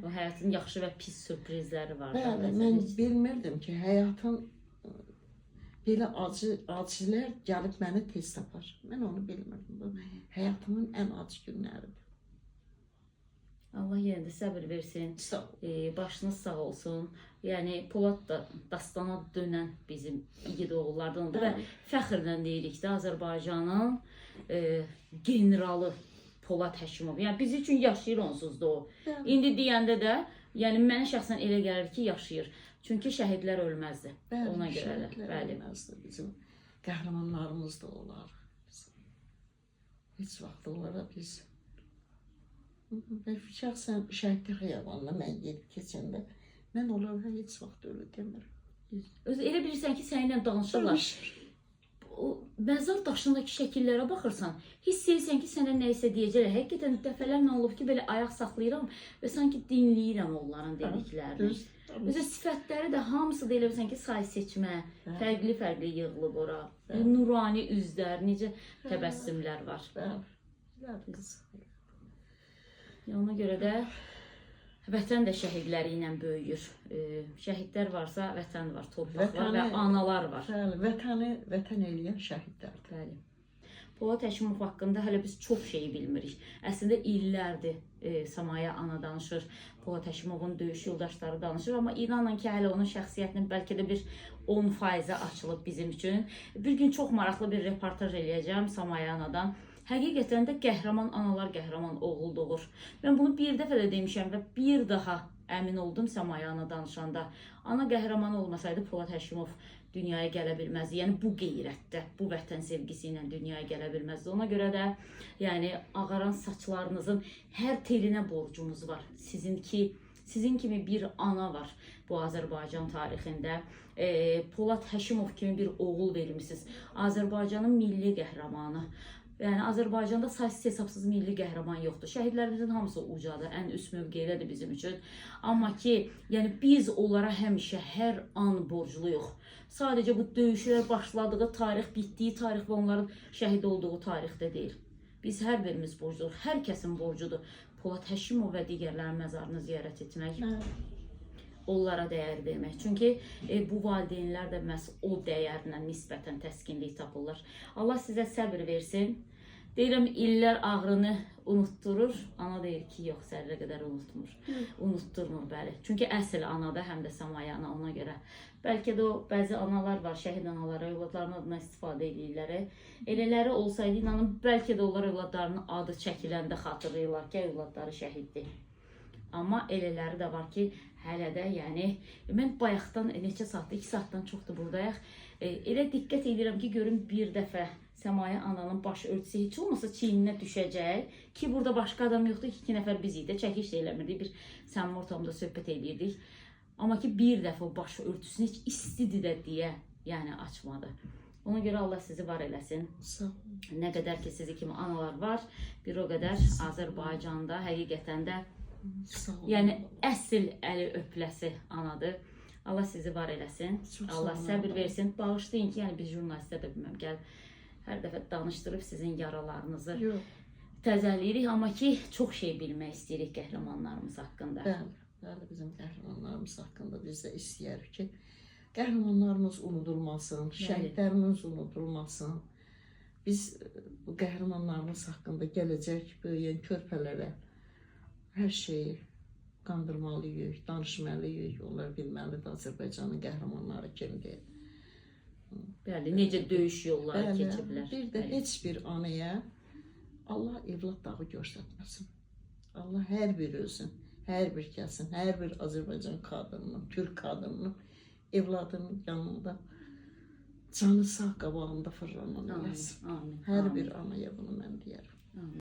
O həyatın yaxşı və pis sürprizləri var. Bəli, mən bilmirdim ki, həyatın belə acılar gəlib məni tez tapar. Mən onu bilmirdim. Bu həyatımın ən acı günləridir. Allah yenə də səbir versin. Sağ ol. Başınız sağ olsun. Yəni Polad da dastana dönən bizim igid oğullardandır və fəxrlə deyirik də Azərbaycanın generalı Polad Həşimov. Yəni biz üçün yaşayır onsuz da o. İndi deyəndə də, yəni mənə şəxsən elə gəlir ki, yaşayır. Çünki şəhidlər ölməzdi. Ona görə də. Bəli. Ölməzdi. Bizim qəhrəmanlarımız da olar. Heç vaxt onlara biz şəxsən şəhidlik xiyabanına mən gedib keçəndə mən onlara heç vaxt ölü demirəm. Elə bilirsən ki, səninlə danışırlar. O məzar daşındakı şəkillərə baxırsan, hiss edirsən ki, sənə nə isə deyəcəklər. Həqiqətən dəfələrlə olub ki, belə ayaq saxlayıram və sanki dinləyirəm onların dediklərini. Özə sifətləri də hamısı da elə bilirsən ki, say seçmə, fərqli-fərqli yığılıb ora. Nurani üzlər, necə təbəssümlər var. Ona görə də vətən də şəhidləri ilə böyüyür. Şəhidlər varsa, vətən var, torpaq var və analar var. Bəli, vətən eləyən şəhidlərdir. Bəli. Polad Həşimov haqqında hələ biz çox şeyi bilmirik. Əslində illərdir Samaya ana danışır, Polad Həşimovun döyüş yoldaşları danışır. Amma inanın ki, hələ onun şəxsiyyətinin bəlkə də bir 10% açılıb bizim üçün. Bir gün çox maraqlı bir reportaj eləyəcəm Samaya anadan. Həqiqətən də qəhrəman analar qəhrəman oğul doğur. Mən bunu bir dəfə də demişəm və bir daha əmin oldum Samaya ana danışanda. Ana qəhrəman olmasaydı Polad Həşimov dünyaya gələ bilməzdi. Yəni bu qeyrətdə, bu vətən sevgisi ilə dünyaya gələ bilməzdi. Ona görə də yəni ağaran saçlarınızın hər telinə borcumuz var. Sizin kimi bir ana var bu Azərbaycan tarixində. Polad Həşimov kimi bir oğul vermişsiniz. Azərbaycanın milli qəhrəmanı. Yəni Azərbaycanda saysız hesabsız milli qəhrəman yoxdur. Şəhidlərimizin hamısı ucadır, ən üst mövqeydədir bizim üçün. Amma ki, yəni biz onlara həmişə hər an borcluyuq. Sadəcə bu döyüşlər başladığı tarix, bitdiyi tarix və onların şəhid olduğu tarixdə deyil. Biz hər birimiz borcluyuq, hər kəsin borcudur. Polad Həşimov və digərlərin məzarını ziyarət etmək, onlara dəyər vermək. Çünki bu valideynlər də məhz o dəyərlə nisbətən təskinlik tapırlar. Allah sizə səbir versin. Deyirəm, illər ağrını unutturur. Ana deyir ki, yox, zərrə qədər unutmur. Unutturmur, bəli. Çünki əsl anada, həm də Samaya ana ona görə. Bəlkə də o, bəzi analar var, şəhid analara, övladlarının adına istifadə edirlər. Elələri olsaydı, inanın, bəlkə də onlar övladlarının adı çəkiləndə xatırlayırlar ki, övladları şəhiddir. Amma elələri də var ki, hələ də, yəni, mən bayaqdan neçə saatdır, 2 saatdan çoxdur buradayıq. Elə diqqət edirəm ki, görün bir dəfə Samaya ananın baş örtüsü heç olmasa çiyninə düşəcək ki, burada başqa adam yoxdur ki, 2 nəfər biz idi, çəkiş də eləmirdik, bir səmimi ortamda söhbət edirdik. Amma ki, bir dəfə o baş örtüsünü heç istidir də deyə, yəni açmadı. Ona görə Allah sizi var eləsin. Nə qədər ki, sizi kimi analar var, bir o qədər Azərbaycanda həqiqətən də yəni əsl əli öpüləsi anadır. Allah sizi var eləsin. Allah səbir versin. Bağışlayın ki, yəni biz jurnalistə də bilməm, gəl hər dəfə danışdırıb sizin yaralarınızı təzəliyirik. Amma ki, çox şey bilmək istəyirik qəhrəmanlarımız haqqında. Bəli, bizim qəhrəmanlarımız haqqında biz də istəyirik ki, qəhrəmanlarımız unudulmasın, şəhidlərimiz unudulmasın. Biz bu qəhrəmanlarımız haqqında gələcək böyüyən körpələrə hər şeyi qandırmalıyıq, danışmalıyıq, onlar bilməlidir Azərbaycanın qəhrəmanları kimdir. Bəli, necə döyüş yolları keçiblər. Bir də heç bir anaya Allah evlad dağı göstərməsin. Allah hər bir özün, hər bir kəsin, hər bir Azərbaycan qadınının, Türk qadınının evladının yanında canı sağ qabağında fırlanan eləsin. Hər bir anaya bunu mən deyərəm.